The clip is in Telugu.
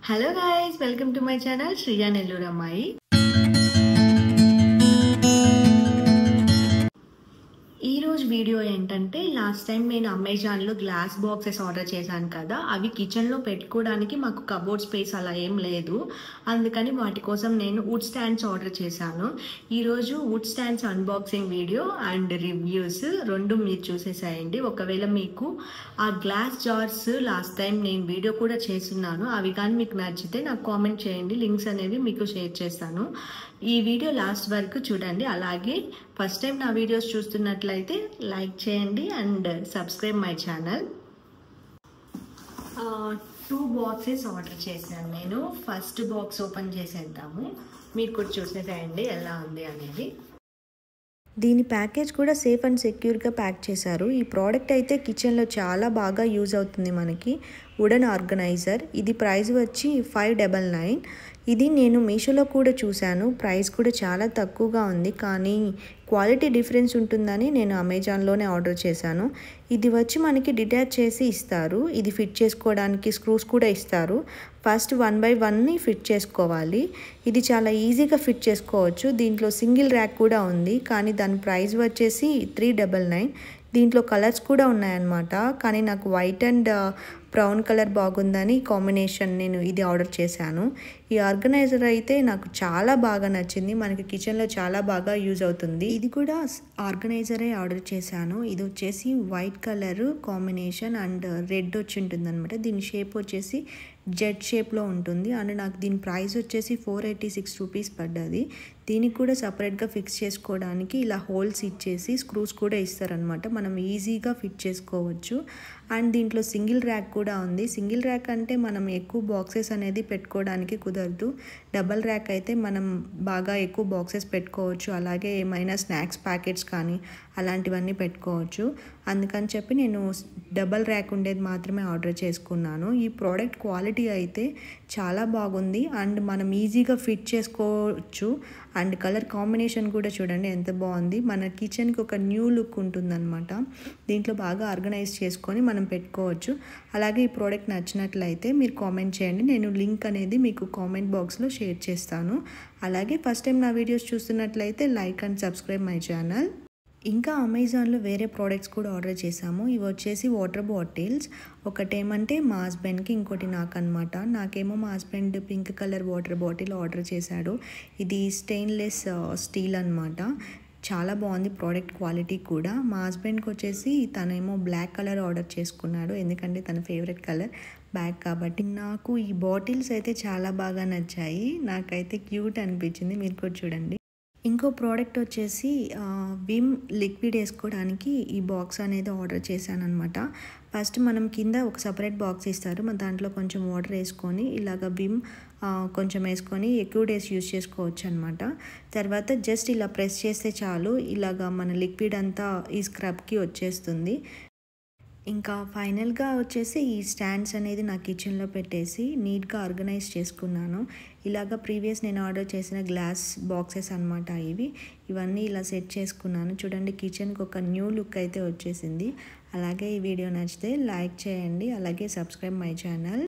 Hello guys, welcome to my channel Shriya Nellore Ammayi. ఈ రోజు వీడియో ఏంటంటే లాస్ట్ టైం నేను అమెజాన్లో గ్లాస్ బాక్సెస్ ఆర్డర్ చేశాను కదా, అవి కిచెన్లో పెట్టుకోవడానికి మాకు కబోర్డ్ స్పేస్ అలా ఏం లేదు. అందుకని వాటి కోసం నేను వుడ్ స్టాండ్స్ ఆర్డర్ చేశాను. ఈరోజు wood stands unboxing video and reviews రెండు మీరు చూసేసాయండి. ఒకవేళ మీకు ఆ గ్లాస్ జార్స్ లాస్ట్ టైం నేను వీడియో కూడా చేస్తున్నాను, అవి కానీ మీకు నచ్చితే నాకు కామెంట్ చేయండి, లింక్స్ అనేవి మీకు షేర్ చేస్తాను. ఈ వీడియో లాస్ట్ వరకు చూడండి. అలాగే ఫస్ట్ టైం నా వీడియోస్ చూస్తున్నట్లయితే లైక్ చేయండి and subscribe my channel. 2 boxes order చేశాను నేను. ఫస్ట్ బాక్స్ ఓపెన్ చేసేద్దాము. మీరు కూడా చూసేసేయండి ఎలా ఉంది అనేది. దీని ప్యాకేజ్ కూడా సేఫ్ అండ్ సెక్యూర్గా ప్యాక్ చేశారు. ఈ ప్రోడక్ట్ అయితే కిచెన్లో చాలా బాగా యూజ్ అవుతుంది మనకి. Wooden organiser. ఇది ప్రైస్ వచ్చి 599. ఇది నేను మీషోలో కూడా చూశాను, ప్రైస్ కూడా చాలా తక్కువగా ఉంది, కానీ క్వాలిటీ డిఫరెన్స్ ఉంటుందని నేను అమెజాన్లోనే ఆర్డర్ చేశాను. ఇది వచ్చి మనకి డిటాచ్ చేసి ఇస్తారు. ఇది ఫిట్ చేసుకోవడానికి స్క్రూస్ కూడా ఇస్తారు. ఫస్ట్ 1 by 1ని ఫిట్ చేసుకోవాలి. ఇది చాలా ఈజీగా ఫిట్ చేసుకోవచ్చు. దీంట్లో సింగిల్ ర్యాక్ కూడా ఉంది, కానీ దాని ప్రైస్ వచ్చేసి 399. దీంట్లో కలర్స్ కూడా ఉన్నాయన్నమాట, కానీ నాకు వైట్ అండ్ బ్రౌన్ కలర్ బాగుందని కాంబినేషన్ నేను ఇది ఆర్డర్ చేశాను. ఈ ఆర్గనైజర్ అయితే నాకు చాలా బాగా నచ్చింది, మనకి కిచెన్లో చాలా బాగా యూజ్ అవుతుంది. ఇది కూడా ఆర్గనైజరే ఆర్డర్ చేశాను. ఇది వచ్చేసి white colour combination and red వచ్చి ఉంటుంది అనమాట. దీని షేప్ వచ్చేసి జెడ్ షేప్లో ఉంటుంది అండ్ నాకు దీని ప్రైస్ వచ్చేసి 486 రూపీస్ పడ్డది. దీనికి కూడా సపరేట్గా ఫిక్స్ చేసుకోవడానికి ఇలా హోల్స్ ఇచ్చేసి స్క్రూస్ కూడా ఇస్తారనమాట, మనం ఈజీగా ఫిట్ చేసుకోవచ్చు. అండ్ దీంట్లో సింగిల్ ర్యాక్ కూడా ఉంది. సింగిల్ ర్యాక్ అంటే మనం ఎక్కువ బాక్సెస్ అనేది పెట్టుకోవడానికి కుదరదు. డబల్ ర్యాక్ అయితే మనం బాగా ఎక్కువ బాక్సెస్ పెట్టుకోవచ్చు, అలాగే ఏమైనా స్నాక్స్ ప్యాకెట్స్ కానీ అలాంటివన్నీ పెట్టుకోవచ్చు. అందుకని చెప్పి నేను డబల్ ర్యాక్ ఉండేది మాత్రమే ఆర్డర్ చేసుకున్నాను. ఈ ప్రోడక్ట్ క్వాలిటీ అయితే చాలా బాగుంది అండ్ మనం ఈజీగా ఫిట్ చేసుకోవచ్చు. అండ్ కలర్ కాంబినేషన్ కూడా చూడండి ఎంత బాగుంది. మన కిచెన్కి ఒక న్యూ లుక్ ఉంటుందన్నమాట. దీంట్లో బాగా ఆర్గనైజ్ చేసుకొని మనం పెట్టుకోవచ్చు. అలాగే ఈ ప్రోడక్ట్ నచ్చినట్లయితే మీరు కామెంట్ చేయండి, నేను లింక్ అనేది మీకు కామెంట్ బాక్స్లో షేర్ చేస్తాను. అలాగే ఫస్ట్ టైం నా వీడియోస్ చూస్తున్నట్లయితే like and subscribe my channel. ఇంకా అమెజాన్లో వేరే ప్రోడక్ట్స్ కూడా ఆర్డర్ చేశాము. ఇవి వచ్చేసి వాటర్ బాటిల్స్. ఒకటేమంటే మా హస్బెండ్కి, ఇంకోటి నాకు అనమాట. నాకేమో మా husband pink colour water bottle order చేశాడు. ఇది స్టెయిన్లెస్ స్టీల్ అనమాట. చాలా బాగుంది ప్రోడక్ట్ క్వాలిటీ కూడా. మా హస్బెండ్కి వచ్చేసి తనేమో బ్లాక్ కలర్ ఆర్డర్ చేసుకున్నాడు, ఎందుకంటే తన ఫేవరెట్ కలర్ బ్లాక్ కాబట్టి. నాకు ఈ బాటిల్స్ అయితే చాలా బాగా నచ్చాయి, నాకైతే క్యూట్ అనిపించింది. మీరు కూడా చూడండి. ఇంకో ప్రోడక్ట్ వచ్చేసి విమ్ లిక్విడ్ వేసుకోవడానికి ఈ బాక్స్ అనేది ఆర్డర్ చేశాను అనమాట. ఫస్ట్ మనం కింద ఒక సపరేట్ బాక్స్ ఇస్తారు, మన దాంట్లో కొంచెం వాటర్ వేసుకొని ఇలాగ విమ్ కొంచెం వేసుకొని ఎక్కువ డేస్ యూజ్ చేసుకోవచ్చు అనమాట. తర్వాత జస్ట్ ఇలా ప్రెస్ చేస్తే చాలు, ఇలాగా మన లిక్విడ్ అంతా ఈ స్క్రబ్కి వచ్చేస్తుంది. ఇంకా ఫైనల్గా వచ్చేసి ఈ స్టాండ్స్ అనేది నా కిచెన్లో పెట్టేసి నీట్గా ఆర్గనైజ్ చేసుకున్నాను. ఇలాగ ప్రీవియస్ నేను ఆర్డర్ చేసిన గ్లాస్ బాక్సెస్ అనమాట ఇవన్నీ ఇలా సెట్ చేసుకున్నాను. చూడండి, కిచెన్కి ఒక న్యూ లుక్ అయితే వచ్చేసింది. అలాగే ఈ వీడియో నచ్చితే లైక్ చేయండి, అలాగే సబ్స్క్రైబ్ మై ఛానల్.